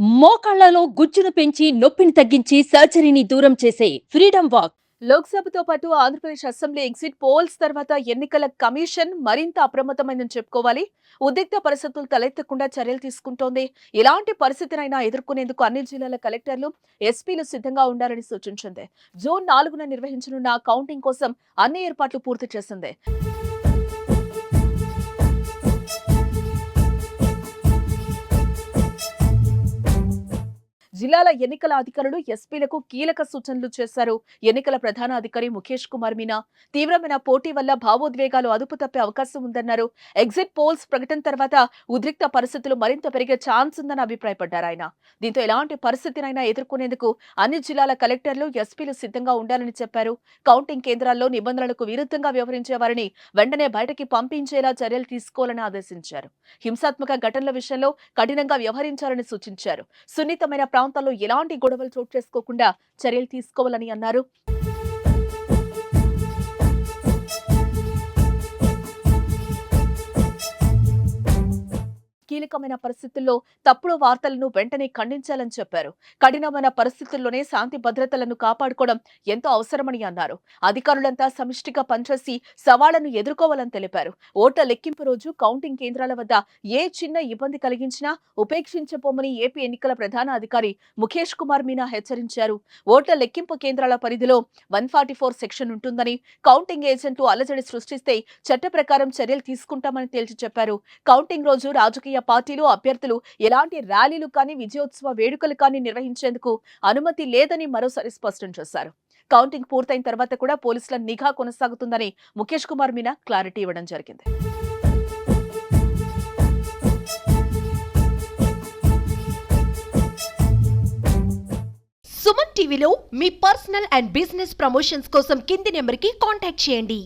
మోకాళ్లలో గుజ్జును పెంచి నొప్పిని తగ్గించి సర్జరీని దూరం చేసే ఫ్రీడమ్ వాక్. లోక్సభతో పాటు ఆంధ్రప్రదేశ్ అసెంబ్లీ ఎగ్జిట్ పోల్స్ తర్వాత ఎన్నికల కమిషన్ మరింత అప్రమత్తమైందని చెప్పుకోవాలి. ఉద్రిక్త పరిస్థితులు తలెత్తకుండా చర్యలు తీసుకుంటోంది. ఎలాంటి పరిస్థితినైనా ఎదుర్కొనేందుకు అన్ని జిల్లాల కలెక్టర్లు, ఎస్పీలు సిద్ధంగా ఉండాలని సూచించింది. జూన్ 4న నిర్వహించనున్న కౌంటింగ్ కోసం అన్ని ఏర్పాట్లు పూర్తి చేసింది. జిల్లాల ఎన్నికల అధికారులు ఎస్పీలకు కీలక సూచనలు చేశారు. ఎన్నికల ప్రధాన అధికారి ముఖేష్ కుమార్ మీనా తీవ్రమైన పోటీ వల్ల భావోద్వేగాలు అదుపు తప్పే అవకాశం ఉందన్నారు. ఎగ్జిట్ పోల్స్ ప్రకటన తర్వాత ఉద్రిక్త పరిస్థితులు మరింత పెరిగే ఛాన్స్ ఉందని అభిప్రాయపడ్డారు ఆయన. దీంతో ఎలాంటి పరిస్థితినైనా ఎదుర్కొనేందుకు అన్ని జిల్లాల కలెక్టర్లు, ఎస్పీలు సిద్ధంగా ఉండాలని చెప్పారు. కౌంటింగ్ కేంద్రాల్లో నిబంధనలకు విరుద్ధంగా వ్యవహరించే వారిని వెంటనే బయటకి పంపించేలా చర్యలు తీసుకోవాలని ఆదేశించారు. హింసాత్మక ఘటనల విషయంలో కఠినంగా వ్యవహరించాలని సూచించారు. సున్నితమైన ప్రాంతాల్లో ఎలాంటి గొడవలు చోటు చేసుకోకుండా చర్యలు తీసుకోవాలని అన్నారు. కీలకమైన పరిస్థితుల్లో తప్పుడు వార్తలను వెంటనే ఖండించాలని చెప్పారు. కఠినమైన పరిస్థితుల్లోనే శాంతి భద్రతలను కాపాడుకోవడం ఎంతో అవసరమని అన్నారు. అధికారులంతా సమిష్టిగా పనిచేసి సవాళ్లను ఎదుర్కోవాలని తెలిపారు. ఓట్ల లెక్కింపు రోజు కౌంటింగ్ కేంద్రాల వద్ద ఏ చిన్న ఇబ్బంది కలిగించినా ఉపేక్షించబోమని ఏపీ ఎన్నికల ప్రధాన అధికారి ముఖేష్ కుమార్ మీనా హెచ్చరించారు. ఓట్ల లెక్కింపు కేంద్రాల పరిధిలో 144 సెక్షన్ ఉంటుందని, కౌంటింగ్ ఏజెంట్లు అలజడి సృష్టిస్తే చట్ట ప్రకారం చర్యలు తీసుకుంటామని తేల్చి చెప్పారు. కౌంటింగ్ రోజు రాజకీయ పార్టీలు, అభ్యర్థులు ఎలాంటి ర్యాలీలు కానీ, విజయోత్సవ వేడుకలు కానీ నిర్వహించేందుకు అనుమతి లేదని మరోసారి స్పష్టం చేశారు. కౌంటింగ్ పూర్తయిన తర్వాత కూడా పోలీసుల నిఘా కొనసాగుతుందని ముఖేష్ కుమార్ మీనా క్లారిటీ ఇవ్వడం జరిగింది. సుమన్ టీవీలో మీ పర్సనల్ అండ్ బిజినెస్ ప్రమోషన్స్ కోసం కింది నెంబర్కి కాంటాక్ట్ చేయండి.